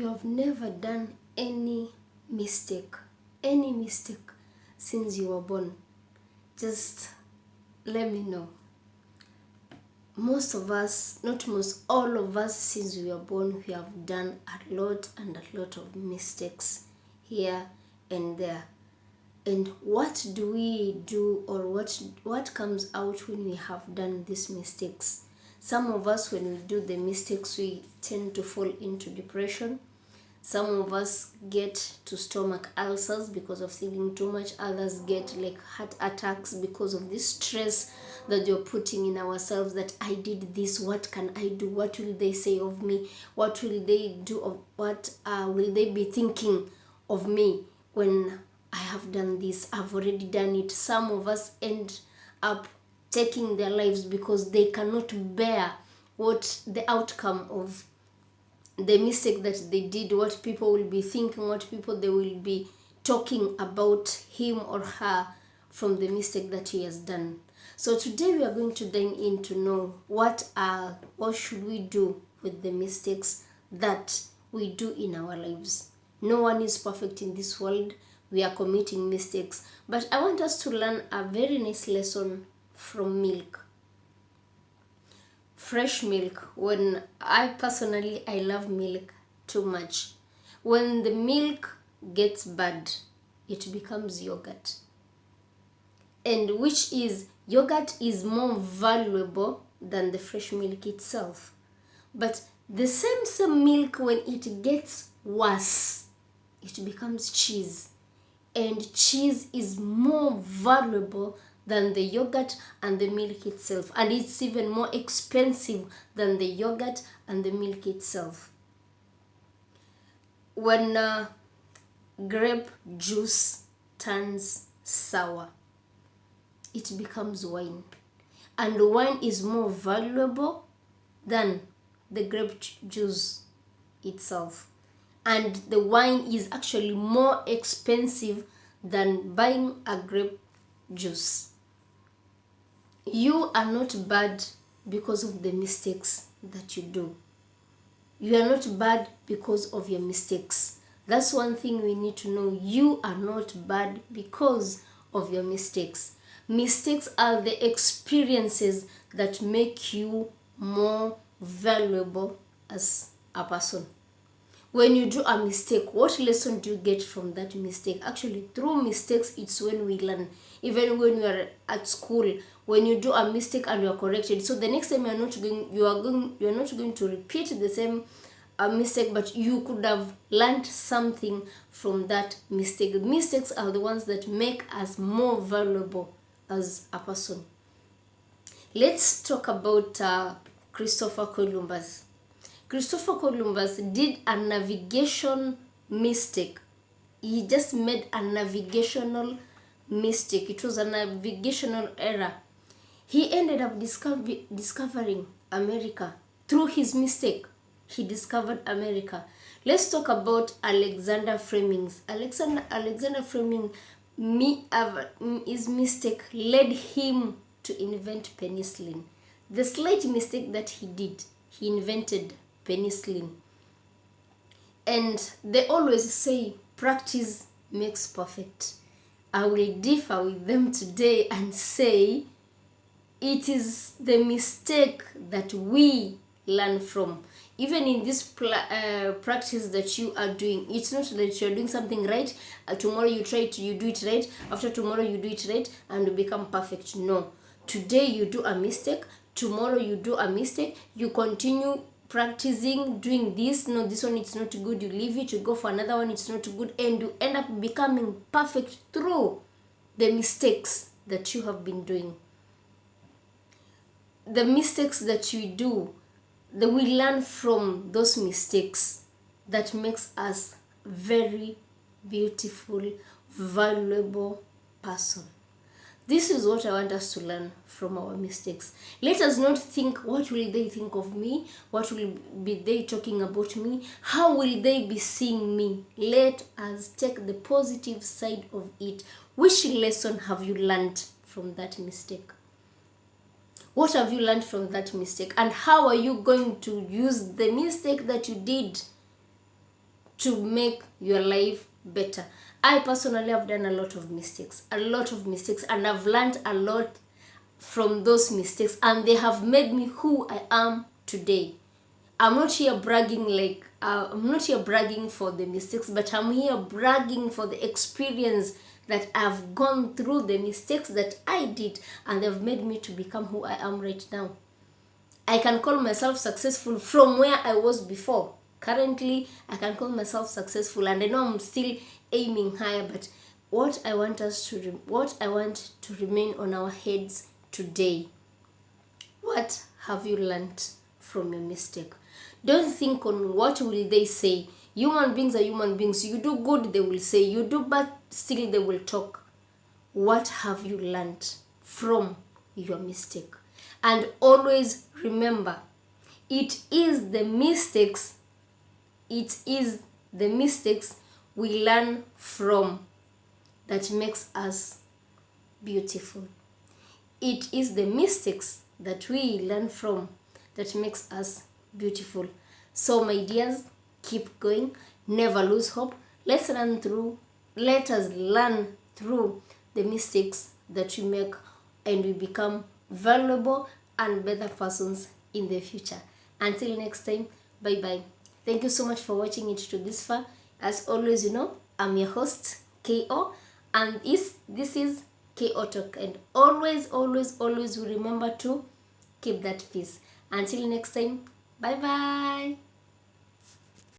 you have never done any mistake since you were born, just let me know. Most of us, not most, all of us, since we were born, we have done a lot of mistakes here and there. And what do we do, or what comes out when we have done these mistakes? Some of us, when we do the mistakes, we tend to fall into depression. Some of us get to stomach ulcers because of thinking too much. Others get like heart attacks because of this stress that you're putting in ourselves, that I did this, what can I do? What will they say of me? What will they do? What will they be thinking of me when I have done this? I've already done it. Some of us end up taking their lives because they cannot bear what the outcome of the mistake that they did, what people will be thinking, what people they will be talking about him or her from the mistake that he has done. So today we are going to dive in to know what should we do with the mistakes that we do in our lives. No one is perfect in this world. We are committing mistakes, but I want us to learn a very nice lesson from milk. Fresh milk. When I love milk too much. When the milk gets bad, it becomes yogurt. And which is, yogurt is more valuable than the fresh milk itself. But the same milk, when it gets worse, it becomes cheese. And cheese is more valuable than the yogurt and the milk itself. And it's even more expensive than the yogurt and the milk itself. When grape juice turns sour, it becomes wine. And wine is more valuable than the grape juice itself. And the wine is actually more expensive than buying a grape juice. You are not bad because of the mistakes that you do. You are not bad because of your mistakes. That's one thing we need to know. You are not bad because of your mistakes. Mistakes are the experiences that make you more valuable as a person. When you do a mistake, what lesson do you get from that mistake? Actually, through mistakes, it's when we learn. Even when you are at school, when you do a mistake and you are corrected, so the next time you are not going to repeat the same mistake, but you could have learned something from that mistake. Mistakes are the ones that make us more valuable as a person. Let's talk about Christopher Columbus. Christopher Columbus did a navigation mistake. He just made a navigational mistake. It was a navigational error. He ended up discovering America. Through his mistake, he discovered America. Let's talk about Alexander Fleming. Alexander Fleming, his mistake led him to invent penicillin. The slight mistake that he did, he invented penicillin. And they always say practice makes perfect. I will differ with them today and say it is the mistake that we learn from. Even in this practice that you are doing, it's not that you're doing something right, tomorrow you do it right, after tomorrow you do it right and you become perfect. No. Today you do a mistake, tomorrow you do a mistake, you continue practicing doing this. No, this one it's not good, you leave it, you go for another one, it's not good, and you end up becoming perfect through the mistakes that you have been doing. The mistakes that you do, that we learn from those mistakes, that makes us very beautiful, valuable person. This is what I want us to learn from our mistakes. Let us not think, what will they think of me? What will be they talking about me? How will they be seeing me? Let us take the positive side of it. Which lesson have you learned from that mistake? What have you learned from that mistake? And how are you going to use the mistake that you did to make your life better. I personally have done a lot of mistakes, and I've learned a lot from those mistakes, and they have made me who I am today. I'm not here bragging I'm not here bragging for the mistakes, but I'm here bragging for the experience that I've gone through, the mistakes that I did, and they've made me to become who I am right now. I can call myself successful from where I was before. Currently, I can call myself successful, and I know I'm still aiming higher, but what I want to remain on our heads today. What have you learned from your mistake? Don't think on what will they say. Human beings are human beings. You do good, they will say. You do bad, still they will talk. What have you learned from your mistake? And always remember, it is the mistakes we learn from that makes us beautiful. It is the mistakes that we learn from that makes us beautiful. So my dears, keep going, never lose hope. Let us learn through the mistakes that we make, and we become valuable and better persons in the future. Until next time, bye bye. Thank you so much for watching it to this far. As always, I'm your host, KO, and this is KO Talk. And always, always, always remember to keep that peace. Until next time, bye bye.